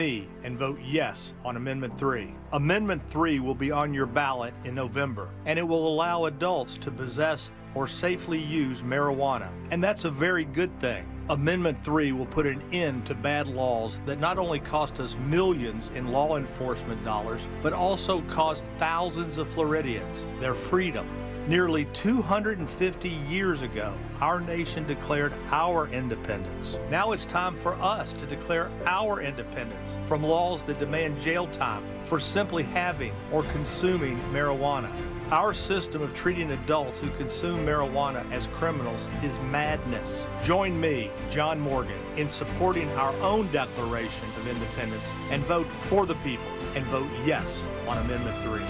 and vote yes on Amendment 3. Amendment 3 will be on your ballot in November, and it will allow adults to possess or safely use marijuana. And that's a very good thing. Amendment 3 will put an end to bad laws that not only cost us millions in law enforcement dollars, but also cost thousands of Floridians their freedom. Nearly 250 years ago, our nation declared our independence. Now it's time for us to declare our independence from laws that demand jail time for simply having or consuming marijuana. Our system of treating adults who consume marijuana as criminals is madness. Join me, John Morgan, in supporting our own Declaration of Independence and vote for the people and vote yes on Amendment 3.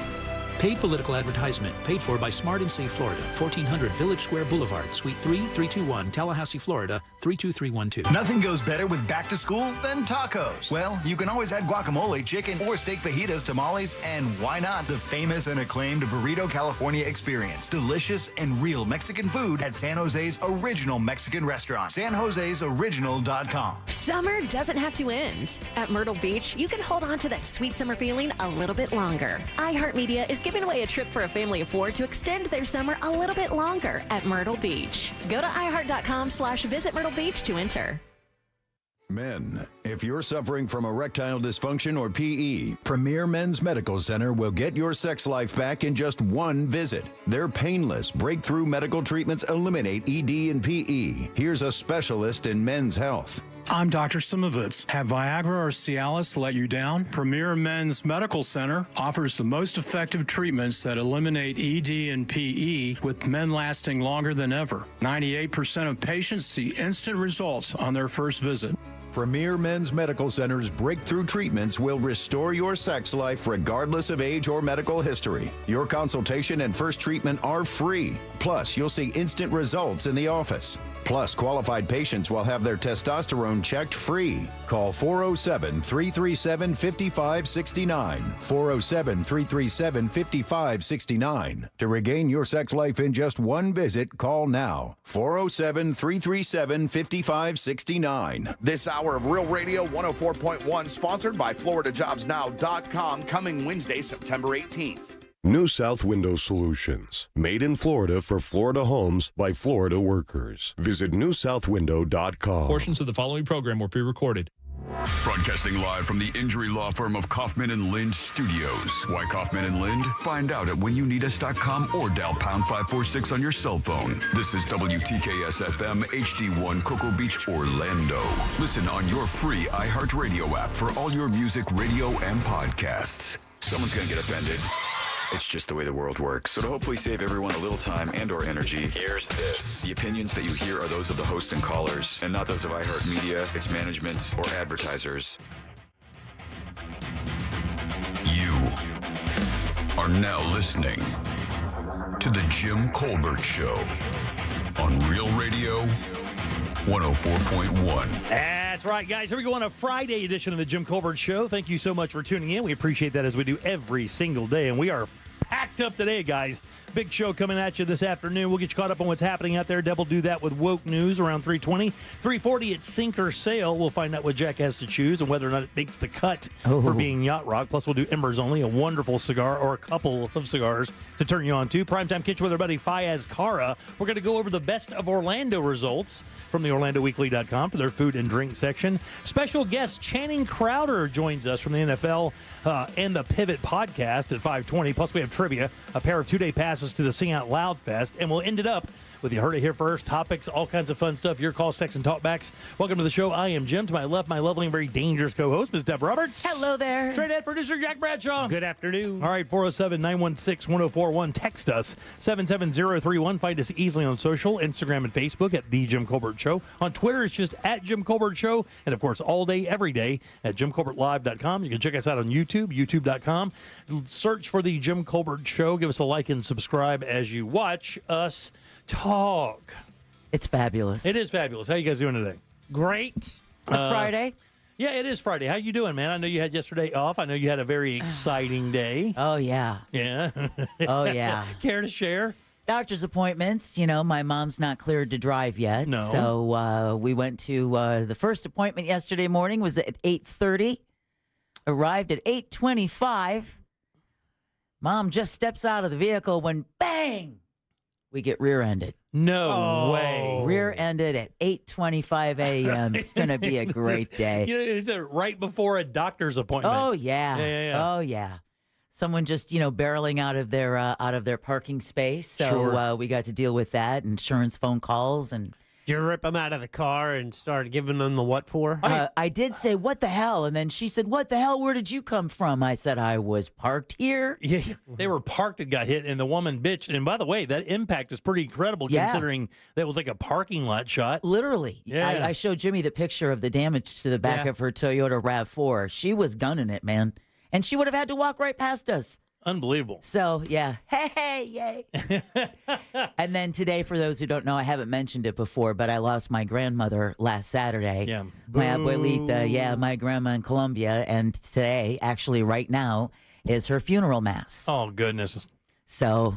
Paid political advertisement paid for by Smart and Safe Florida, 1400 Village Square Boulevard, Suite 3, 321, Tallahassee, Florida, 32312. Nothing goes better with back to school than tacos. Well, you can always add guacamole, chicken, or steak fajitas, tamales, and why not the famous and acclaimed Burrito California experience. Delicious and real Mexican food at San Jose's original Mexican restaurant, sanjosesoriginal.com. Summer doesn't have to end. At Myrtle Beach, you can hold on to that sweet summer feeling a little bit longer. iHeartMedia is giving away a trip for a family of 4 to extend their summer a little bit longer at Myrtle Beach. Go to iHeart.com/visit Myrtle Beach to enter. Men, if you're suffering from erectile dysfunction or PE, Premier Men's Medical Center will get your sex life back in just one visit. Their painless, breakthrough medical treatments eliminate ED and PE. Here's a specialist in men's health. I'm Dr. Simovitz. Have Viagra or Cialis let you down? Premier Men's Medical Center offers the most effective treatments that eliminate ED and PE, with men lasting longer than ever. 98% of patients see instant results on their first visit. Premier Men's Medical Center's breakthrough treatments will restore your sex life regardless of age or medical history. Your consultation and first treatment are free. Plus, you'll see instant results in the office. Plus, qualified patients will have their testosterone checked free. Call 407-337-5569. 407-337-5569. To regain your sex life in just one visit, call now. 407-337-5569. This hour of Real Radio 104.1, sponsored by FloridaJobsNow.com, coming Wednesday, September 18th. New South Window Solutions. Made in Florida for Florida homes by Florida workers. Visit newsouthwindow.com. Portions of the following program were pre-recorded. Broadcasting live from the injury law firm of Kaufman and Lind Studios. Why Kaufman and Lind? Find out at whenyouneedus.com or dial pound 546 on your cell phone. This is WTKS FM HD1 Cocoa Beach, Orlando. Listen on your free iHeartRadio app for all your music, radio, and podcasts. Someone's going to get offended. It's just the way the world works. So to hopefully save everyone a little time and or energy, here's this. The opinions that you hear are those of the host and callers, and not those of iHeartMedia, its management, or advertisers. You are now listening to The Jim Colbert Show on Real Radio 104.1. That's right, guys. Here we go on a Friday edition of The Jim Colbert Show. Thank you so much for tuning in. We appreciate that, as we do every single day. And we are packed up today, guys. Big show coming at you this afternoon. We'll get you caught up on what's happening out there. Deb will do that with woke news around 3:20. 3:40 at Sink or Sail. We'll find out what Jack has to choose and whether or not it makes the cut for being Yacht Rock. Plus, we'll do Embers Only, a wonderful cigar or a couple of cigars to turn you on to. Primetime Kitchen with our buddy Fayaz Kara. We're going to go over the best of Orlando results from the OrlandoWeekly.com for their food and drink section. Special guest Channing Crowder joins us from the NFL and the Pivot podcast at 5:20. Plus, we have trivia, a pair of two-day passes to the Sing Out Loud Fest, and we'll end it up with You Heard It Here First, topics, all kinds of fun stuff, your calls, texts, and talkbacks. Welcome to the show. I am Jim. To my left, my lovely and very dangerous co-host, Ms. Deb Roberts. Hello there. Straight ahead producer Jack Bradshaw. Good afternoon. All right, 407-916-1041. Text us, 77031. Find us easily on social, Instagram and Facebook at The Jim Colbert Show. On Twitter, it's just at Jim Colbert Show. And, of course, all day, every day at JimColbertLive.com. You can check us out on YouTube, YouTube.com. Search for The Jim Colbert Show. Give us a like and subscribe as you watch us talk. It's fabulous. It is fabulous. How you guys doing today? Great. Friday. Yeah, it is Friday. How you doing, man? I know you had yesterday off. I know you had a very exciting day. Oh, yeah. Yeah. Oh, yeah. Care to share? Doctor's appointments. You know, my mom's not cleared to drive yet. No. So we went to the first appointment yesterday morning was at 8:30. arrived at 8:25. Mom just steps out of the vehicle when bang, we get rear-ended. No way. Rear-ended at 8:25 a.m. It's going to be a great day. You know, is it right before a doctor's appointment? Oh yeah. Yeah. Oh yeah. Someone just barreling out of their parking space. So Sure. we got to deal with that, insurance phone calls, and Did you rip them out of the car and start giving them the what for? I did say, "What the hell?" And then she said, "What the hell? Where did you come from?" I said, "I was parked here." Yeah, they were parked and got hit, and the woman bitched. And by the way, that impact is pretty incredible considering that was like a parking lot shot. Literally. Yeah. I showed Jimmy the picture of the damage to the back of her Toyota RAV4. She was gunning it, man. And she would have had to walk right past us. Unbelievable. So, yeah. Hey, yay. And then today, for those who don't know, I haven't mentioned it before, but I lost my grandmother last Saturday. Yeah. My abuelita, my grandma in Colombia. And today, actually right now, is her funeral mass. Oh, goodness. So,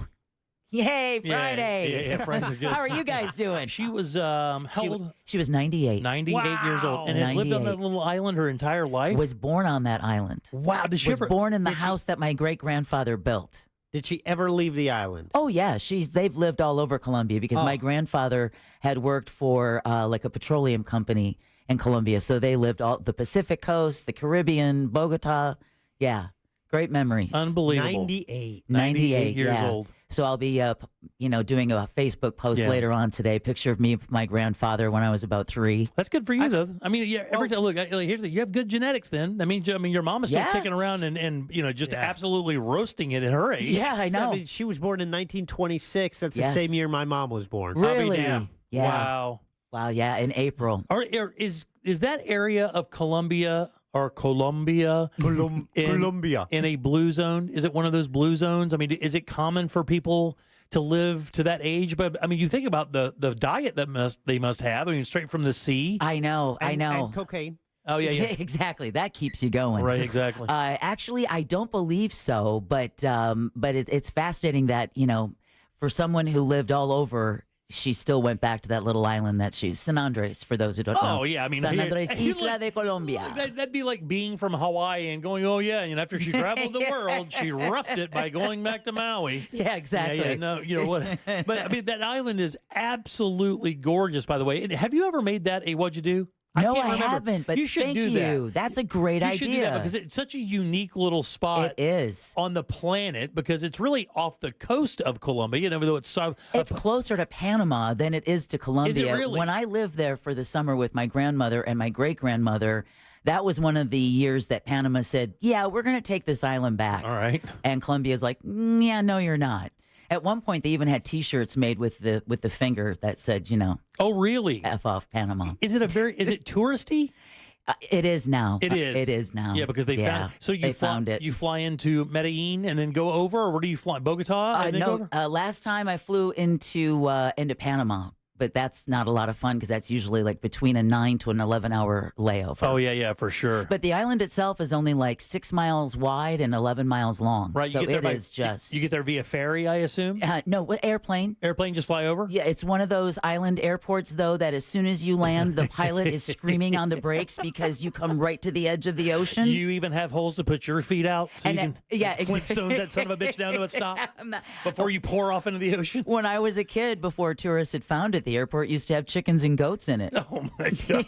yay, Friday. Yeah, Fridays are good. How are you guys doing? She was, how old? She was 98. 98 years old. And had lived on that little island her entire life? Was born on that island. Wow. Did she was ever, born in the house that my great-grandfather built. Did she ever leave the island? Oh, yeah. They've lived all over Colombia because my grandfather had worked for like a petroleum company in Colombia. So they lived all the Pacific coast, the Caribbean, Bogota. Yeah. Great memories. Unbelievable. 98 years old. So I'll be, doing a Facebook post later on today. Picture of me with my grandfather when I was about 3. That's good for you, though. I mean, yeah. Every time, look, you have good genetics. Then I mean, your mom is still kicking around and just absolutely roasting it at her age. Yeah, I know. I mean, she was born in 1926. That's Yes. the same year my mom was born. Really? I'll be damned. Yeah. Wow. Wow. Yeah. In April. Is that area of Colombia or Colombia Colombia in a blue zone? Is it one of those blue zones? I mean, is it common for people to live to that age? But I mean, you think about the diet that they must have. I mean, straight from the sea. I know. And cocaine. Oh yeah. Exactly. That keeps you going. Right. Exactly. Actually, I don't believe so, but it's fascinating that for someone who lived all over, she still went back to that little island that she's San Andres. For those who don't know. Oh yeah, I mean San Andres, Isla like, de Colombia. That'd be like being from Hawaii and going, oh yeah, and after she traveled the world, she roughed it by going back to Maui. Yeah, exactly. Yeah, no, you know what? But I mean, that island is absolutely gorgeous. By the way, and have you ever made that a what'd you do? No, can't I remember. haven't, but you should thank do you. that. That's a great idea. You should do that because it's such a unique little spot. It is. On the planet because it's really off the coast of Colombia, even though it's closer to Panama than it is to Colombia. Is it really? When I lived there for the summer with my grandmother and my great-grandmother, that was one of the years that Panama said, yeah, we're going to take this island back. All right. And Colombia's like, yeah, no, you're not. At one point, they even had T-shirts made with the finger that said, oh, really? F off Panama. Is it touristy? It is now. It is. It is now. Yeah, because they found. So you found it. You fly into Medellin and then go over, or where do you fly? Bogota. And then go over? Last time I flew into Panama. But that's not a lot of fun because that's usually like between a 9 to an 11-hour layover. Oh, yeah, for sure. But the island itself is only like 6 miles wide and 11 miles long. Right. So you get there just... You get there via ferry, I assume? No, airplane. Airplane just fly over? Yeah, it's one of those island airports, though, that as soon as you land, the pilot is screaming on the brakes because you come right to the edge of the ocean. You even have holes to put your feet out so you can Flintstones that son of a bitch down to a stop before you pour off into the ocean? When I was a kid, before tourists had found it, the airport used to have chickens and goats in it. Oh, my God.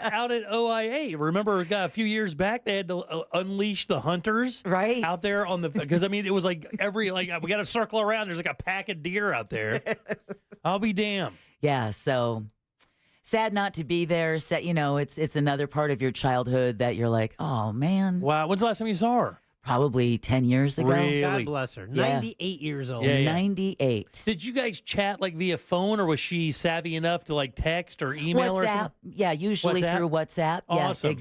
Out at OIA, remember a few years back, they had to unleash the hunters out there on the, because, I mean, it was like we got to circle around. There's like a pack of deer out there. I'll be damned. Yeah, so sad not to be there. It's another part of your childhood that you're like, oh, man. Wow. When's the last time you saw her? Probably 10 years ago. Really? God bless her. 98 years old. Yeah. 98. Did you guys chat like via phone, or was she savvy enough to like text or email or something? Yeah, usually through WhatsApp. Awesome. Yeah,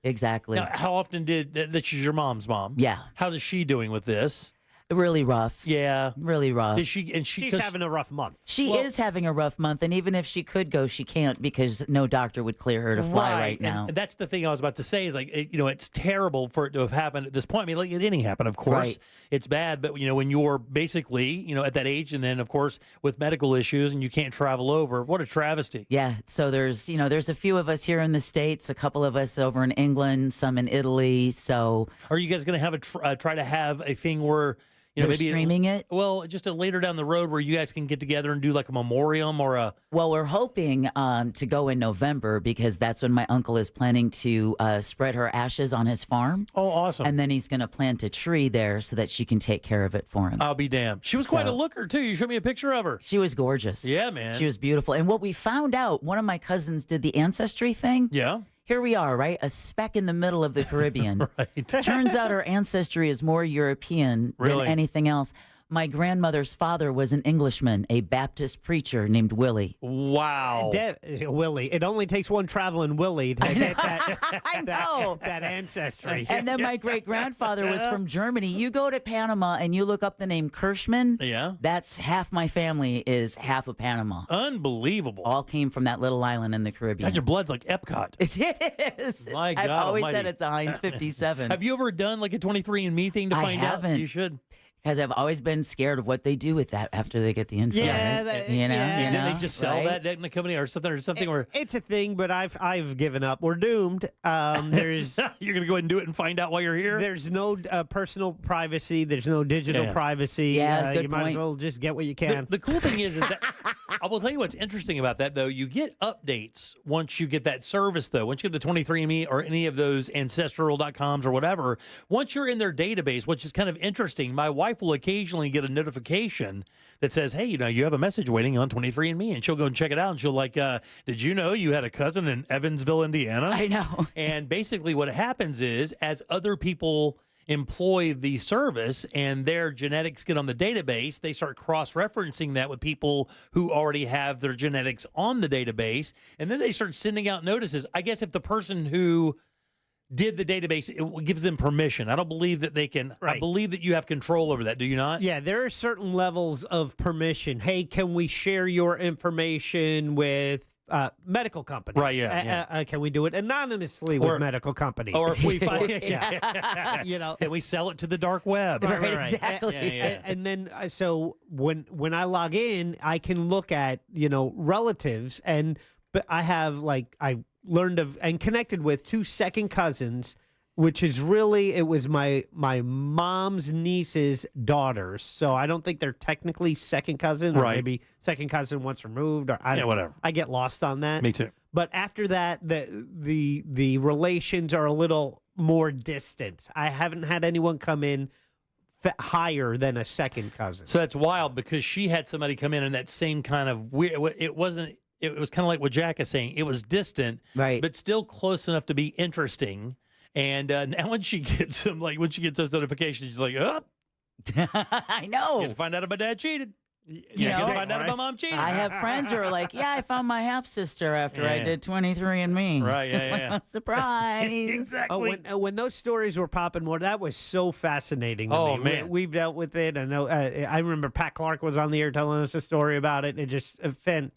exactly. Now, how often this is your mom's mom? Yeah. How is she doing with this? Really rough. Yeah. Really rough. She's having a rough month. She is having a rough month, and even if she could go, she can't because no doctor would clear her to fly right now. And that's the thing I was about to say is it's terrible for it to have happened at this point. I mean, like anything happen, of course, Right. it's bad. But when you're basically at that age, and then of course with medical issues, and you can't travel over, what a travesty. Yeah. So there's a few of us here in the States, a couple of us over in England, some in Italy. So are you guys going to have try to have a thing where? They're Maybe streaming it? Well, just later down the road where you guys can get together and do like a memoriam or a... Well, we're hoping to go in November because that's when my uncle is planning to spread her ashes on his farm. Oh, awesome. And then he's going to plant a tree there so that she can take care of it for him. I'll be damned. She was quite a looker, too. You showed me a picture of her. She was gorgeous. Yeah, man. She was beautiful. And what we found out, one of my cousins did the Ancestry thing. Yeah. Here we are, right? A speck in the middle of the Caribbean. Right. Turns out our ancestry is more European than anything else. My grandmother's father was an Englishman, a Baptist preacher named Willie. Wow. Willie. It only takes one traveling Willie to get that ancestry. And then my great-grandfather was from Germany. You go to Panama and you look up the name Kirschman. Yeah. That's half my family is half of Panama. Unbelievable. All came from that little island in the Caribbean. God, your blood's like Epcot. It is. My God I've always almighty. said it's a Heinz 57. Have you ever done like a 23andMe thing to I find out? haven't. You should. Because I've always been scared of what they do with that after they get the info. Yeah, right? you know, Did they just sell that in the company or something? Or it's a thing, but I've given up. We're doomed. There's you're gonna go ahead and do it and find out while you're here. There's no personal privacy. There's no digital privacy. Yeah, good you might point. as well just get what you can. The cool thing is that I will tell you what's interesting about that though. You get updates once you get that service though. Once you get the 23andMe or any of those ancestral.coms or whatever. Once you're in their database, which is kind of interesting. My wife will occasionally get a notification that says, hey, you have a message waiting on 23andMe, and she'll go and check it out, and she'll like, did you know you had a cousin in Evansville, Indiana? I know. And basically what happens is, as other people employ the service and their genetics get on the database, they start cross-referencing that with people who already have their genetics on the database, and then they start sending out notices. I guess if the person who did the database, it gives them permission. I don't believe that they can. Right. I believe that you have control over that. Do you not? Yeah, there are certain levels of permission. Hey, can we share your information with medical companies? Right, yeah. Can we do it anonymously with medical companies? Or if we find, can we sell it to the dark web? Right. Exactly. And then so when I log in, I can look at relatives, but I have I learned of and connected with 2 second cousins, which is really, it was my mom's niece's daughters. So I don't think they're technically second cousins, or maybe second cousin once removed, or whatever. I get lost on that. Me too. But after that, the relations are a little more distant. I haven't had anyone come in higher than a second cousin. So that's wild because she had somebody come in that same kind of weird. It wasn't. It was kind of like what Jack is saying. It was distant, right, but still close enough to be interesting. And now when she gets them, when she gets those notifications, she's like, "Oh, I know." Get to find out if my dad cheated. You know, get to find out if my mom cheated. I have friends who are like, "Yeah, I found my half sister after I did 23andMe." Right? Yeah. Surprise! Exactly. When those stories were popping more, that was so fascinating to me. Oh, man. We've dealt with it. I know. I remember Pat Clark was on the air telling us a story about it. It just been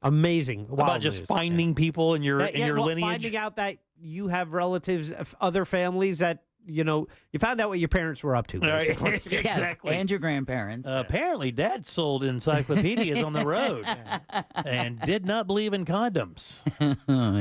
amazing. About just finding people in your lineage. Finding out that you have relatives of other families that you found out what your parents were up to. Basically. Exactly. And your grandparents. Apparently, Dad sold encyclopedias on the road and did not believe in condoms.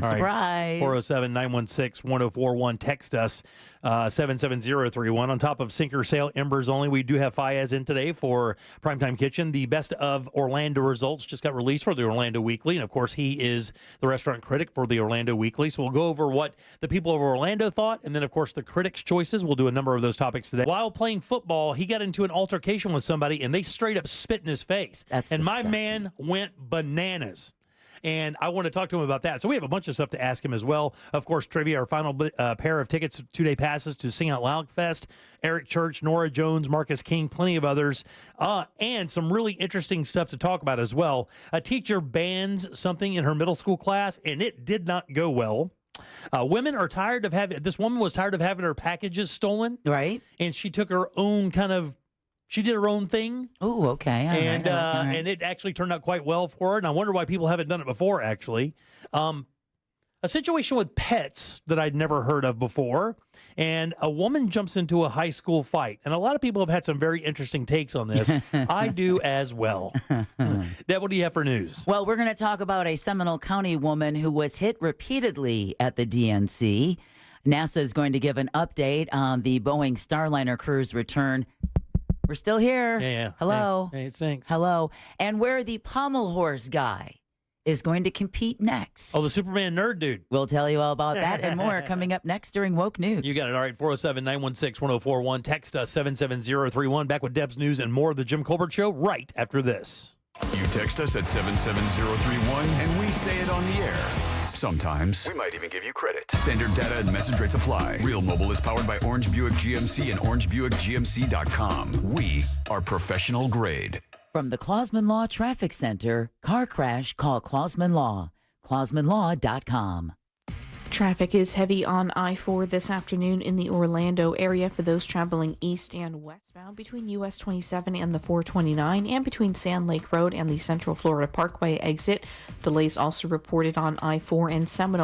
Surprise. 407-916-1041. Text us 77031. On top of Sinker Sale Embers Only, we do have Fayez in today for Primetime Kitchen. The best of Orlando results just got released for the Orlando Weekly. And, of course, he is the restaurant critic for the Orlando Weekly. So we'll go over what the people of Orlando thought. And then, of course, the critics' choices. We'll do a number of those topics today. While playing football, he got into an altercation with somebody, and they straight up spit in his face. That's and disgusting. my man went bananas. And I want to talk to him about that. So we have a bunch of stuff to ask him as well. Of course, trivia, our final pair of tickets, 2-day passes to Sing Out Loud Fest, Eric Church, Nora Jones, Marcus King, plenty of others, and some really interesting stuff to talk about as well. A teacher bans something in her middle school class, and it did not go well. Women are tired of this woman was tired of having her packages stolen. Right. And she took her own kind of She did her own thing. Oh, okay. All and right. All right. and it actually turned out quite well for her. And I wonder why people haven't done it before, actually. A situation with pets that I'd never heard of before. And a woman jumps into a high school fight. And a lot of people have had some very interesting takes on this. I do as well. Deb, what do you have for news? Well, we're going to talk about a Seminole County woman who was hit repeatedly at the DNC. NASA is going to give an update on the Boeing Starliner crew's return. We're still here. Yeah. Hello. Hey, it sinks. Hello. And where the pommel horse guy is going to compete next. Oh, the Superman nerd dude. We'll tell you all about that and more coming up next during Woke News. You got it. All right, 407-916-1041. Text us 77031. Back with Deb's News and more of the Jim Colbert Show right after this. You text us at 77031 and we say it on the air. Sometimes. We might even give you credit. Standard data and message rates apply. Real Mobile is powered by Orange Buick GMC and OrangeBuickGMC.com. We are professional grade. From the Clausman Law Traffic Center, car crash, call Clausman Law. ClausmanLaw.com. Traffic is heavy on I-4 this afternoon in the Orlando area for those traveling east and westbound between US 27 and the 429 and between Sand Lake Road and the Central Florida Parkway exit. Delays also reported on I-4 and Seminole.